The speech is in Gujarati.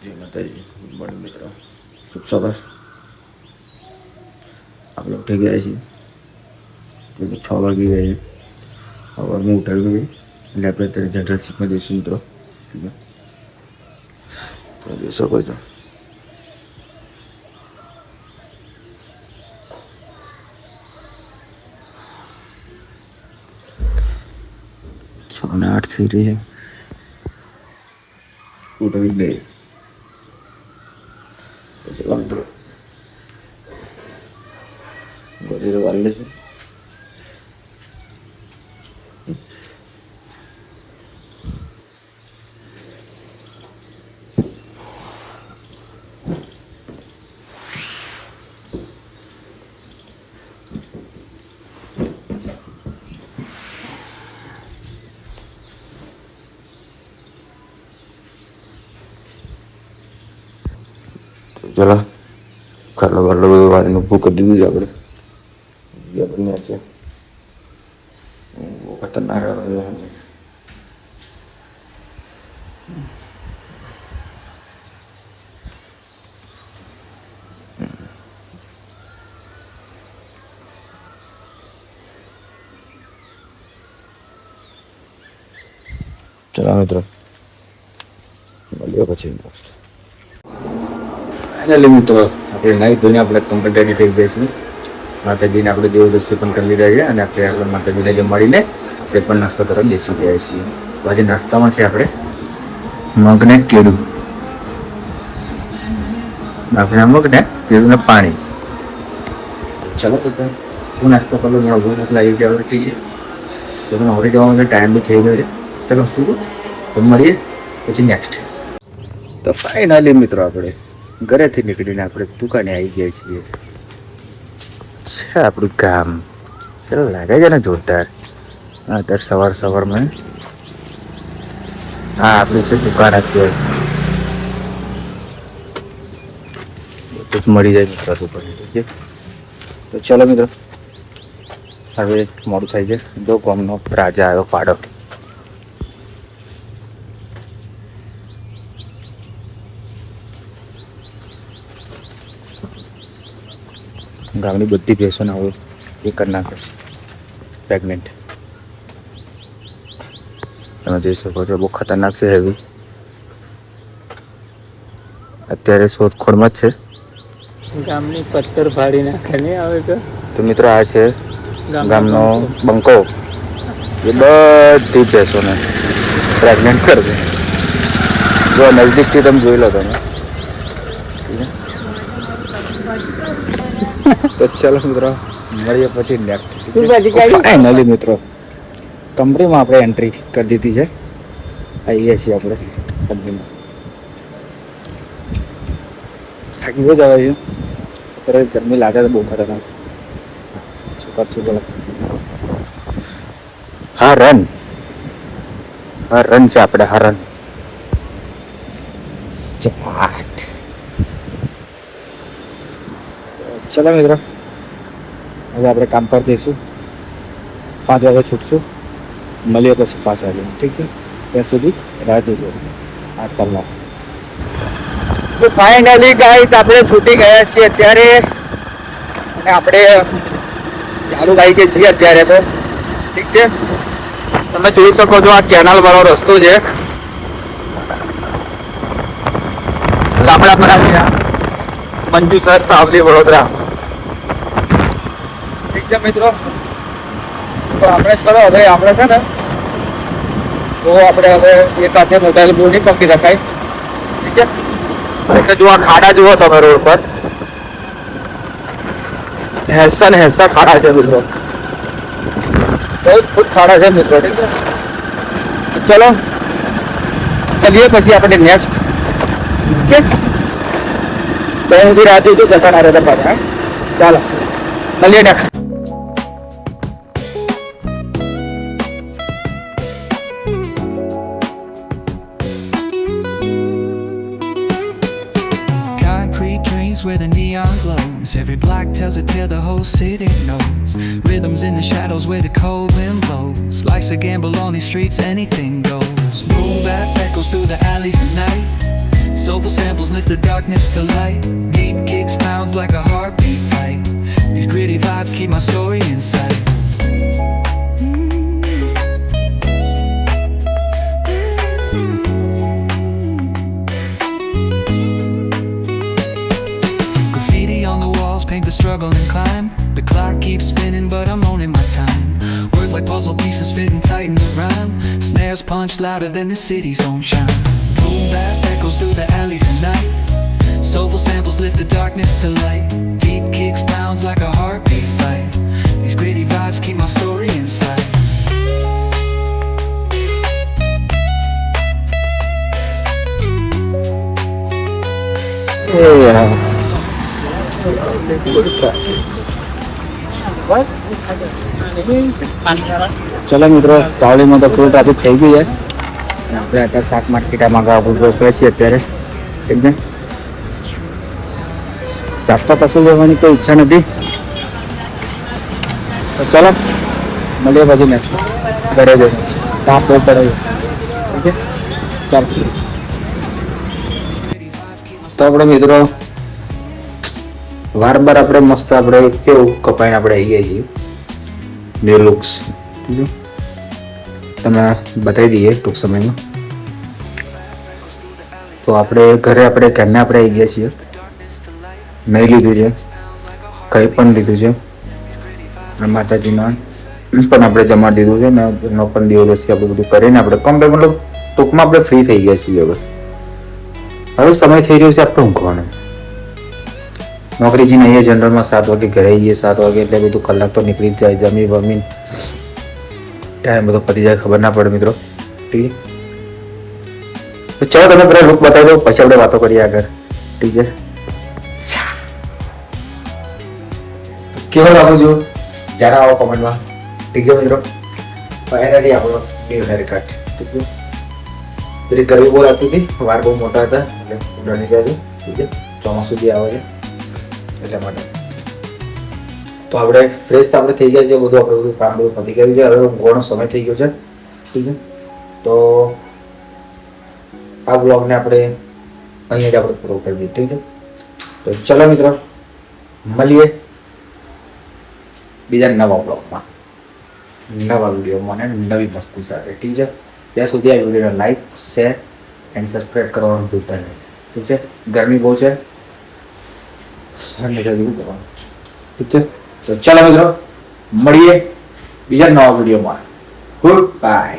જય માતાજી બળ મિત્રો શુભ સવાર આપણે ઉઠી ગયા છીએ તો 6 વાગી ગયા છે સવારમાં ઉઠાવી ગયું એટલે આપણે અત્યારે જનરલ શીખવા જઈશું મિત્રો ઠીક છે તો જોઈ શકો છો છ ને 8 થઈ રહી છે ઉઠાવી ગઈ ચલો મિત્રો ગોળી વાળી લેશું ચલો ખાટલો બાટલો બધું વાળીને ઊભું કરી દીધું છે આપણે છે બહુ ખતરનાક આવે છે ચલો મિત્રો મળીએ પછી ફાઇનલી મિત્રો આપણે નાહી ધોઈને આપણે કમ્પ્લીટ રેડી થઈ ગયા છીએ માતાજીને આપણે દેવદર્શન પણ કરી લીધા છે અને આપણે માતાજીને જમાડીને આપણે પણ નાસ્તો કરવા બેસી ગયા છીએ તો આજે નાસ્તામાં છે આપણે મગને કેળું આપણે મગને કેળું ને પાણી ચલો તો હું નાસ્તો કરું મને બહુ ભૂખ લાગી છે હવે થઈ તો તમે હવે જવા માટે ટાઈમ બી થઈ ગયો છે ચલો શું તો મળીએ પછી નેક્સ્ટ તો ફાઇનલી મિત્રો આપણે ઘરેથી નીકળીને આપણે દુકાને આવી ગયા છીએ છે આપણું કામ ચાલો લાગે છે ને જોરદાર અત્યારે સવારમાં હા આપણું છે દુકાન અત્યારે બધું જ મળી જાય મિત્રો દુકાન ઠીક છે તો ચલો મિત્રો હવે મોડું થાય છે જો ગામનો રાજા આવ્યો પાડો ગામની બધી ભેંસોને હવે એ કરી નાખે પ્રેગ્નેન્ટ તમે જોઈ શકો છો બહુ ખતરનાક છે હેવી અત્યારે શોધખોળમાં જ છે ગામની પથ્થર ફાડી નાખે નહીં આવે તો મિત્રો આ છે ગામનો બંકો એ બધી ભેંસોને પ્રેગ્નેન્ટ કરી દે જો નજદીકથી તમે જોઈ લો તમે તો ચાલો મિત્રો મળીએ પછી નેક્સ્ટ ફાઇનલી મિત્રો કંપનીમાં આપણે એન્ટ્રી કરી દીધી છે આવીએ છીએ આપણે કંપનીમાં થાકી બહુ જ આવે છે અત્યારે ગરમી લાગે તો બહુ ખતરનાક શું કરશું બોલો હા રન છે આપણે હરણ ચલો મિત્રો હવે આપણે કામ પર જઈશું 5 વાગે છૂટશું મળીએ પછી 5 વાગે ઠીક છે ત્યાં સુધી રાહ જોજો 8 કલાક તો ફાઇનલી ગાઈસ આપણે છૂટી ગયા છીએ અત્યારે અને આપણે ચાલુ આવી ગઈ છીએ અત્યારે તો ઠીક છે તમે જોઈ શકો છો આ કેનાલ વાળો રસ્તો છે લાપડા પર આવ્યા મંજુ સર સાવલી વડોદરા ઠીક છે મિત્રો તો આપણે ચલો હવે આપણે છે ને તો આપણે હવે એક સાથે મોબાઈલ બહુ નહીં પકડી શકાય ઠીક છે એટલે જો આ ખાડા જુઓ તમે રોડ પર હેસા ખાડા છે મિત્રો બહુ ફૂટ ખાડા છે મિત્રો ઠીક છે ચલો ચલીએ પછી આપણે નેક્સ્ટ ઠીક છે તો સુધી રાત જોઈશું જતા ના રહેતા પાછા ચાલો મળીએ next where the neon glows. Every block tells a tale the whole city knows. Rhythms in the shadows where the cold wind blows. Life's a gamble on these streets, anything goes. Boom bap echoes through the alleys at night. Soulful samples lift the darkness to light. Deep kicks pounds like a heartbeat fight. These gritty vibes keep my story in sight. Graffiti on the walls paint the struggle and climb. The clock keeps spinning but I'm owning my time. Words like puzzle pieces fitting tight in the rhyme. Snares punch louder than the city's own chime. Boom bap echoes through the alleys at night. Soulful samples lift the darkness to light. Deep kicks pounds like a heartbeat fight. These gritty vibes keep my story inside. Yeah. ચલો મિત્રો પાવડીમાં તો ફૂલ ટ્રાફિક થઈ ગયું છે અને આપણે અત્યારે શાક માર્કેટમાં રોકીએ છીએ અત્યારે ઠીક છે. શાક તો કશું લેવાની કોઈ ઈચ્છા નથી તો ચલો મળીએ પછી નેક્સ્ટ ઘરે જઈએ. તાપ બહુ પડે છે ઠીક છે ચાલો. તો આપણે મિત્રો વાર આપણે મસ્ત આપણે કેવું કપાઈને આપણે આવી ગયા છીએ ન્યુ લુક્સ તમે બતાવી દઈએ ટૂંક સમયમાં. તો આપણે ઘરે આપણે ઘરને આપણે આવી ગયા છીએ, નહીં લીધું છે કંઈ પણ લીધું છે અને માતાજીના પણ આપણે જમાડી દીધું છે ને એનો પણ દિવસથી આપણે બધું કરીને આપણે કમ્પ્લીટ મતલબ ટૂંકમાં આપણે ફ્રી થઈ ગયા છીએ. હવે સમય થઈ રહ્યો છે આપણે ઊંઘવાનો. નોકરી જઈને અહીંયા જનરલમાં 7 વાગે ઘરે આવીએ, 7 વાગે એટલે બધું કલાક તો નીકળી જ જાય. જમી બમી ટાઈમ બધો પતી જાય, ખબર ના પડે મિત્રો. ઠીક છે, તો ચાલો તમે પેલા લુક બતાવી દો પછી આપણે વાતો કરીએ આગળ. ઠીક છે, કેવો લાગુ છું જણાવો કોમેન્ટમાં. ઠીક છે મિત્રો, ફાઇનલી આપણો ન્યુ હેર કટ. ઠીક છે, પેલી ગરમી બહુ લાગતી હતી, વાર બહુ મોટા હતા એટલે ડણી ગયા છે. ઠીક છે, ચોમાસું બી આવે છે એટલા માટે. તો આપણે ફ્રેશ આપણે થઈ ગયા છે, બધું આપણે બધું કામ બધું પતી ગયું છે. હવે ઊંઘવાનો સમય થઈ ગયો છે. ઠીક છે, તો આ બ્લોગને આપણે અહીંયા જ આપણે પૂરો કરી દઈએ. ઠીક છે, તો ચલો મિત્રો મળીએ બીજા નવા બ્લોગમાં, નવા વિડીયોમાં અને નવી મસ્તી સાથે. ઠીક છે, ત્યાં સુધી આ વિડીયોને લાઈક, શેર એન્ડ સબસ્ક્રાઈબ કરવાનું ભૂલતા નહીં. ઠીક છે, ગરમી બહુ છે, કરવાનું. ઠીક છે, તો ચાલો મિત્રો મળીએ બીજા નવા વિડીયોમાં. Good bye.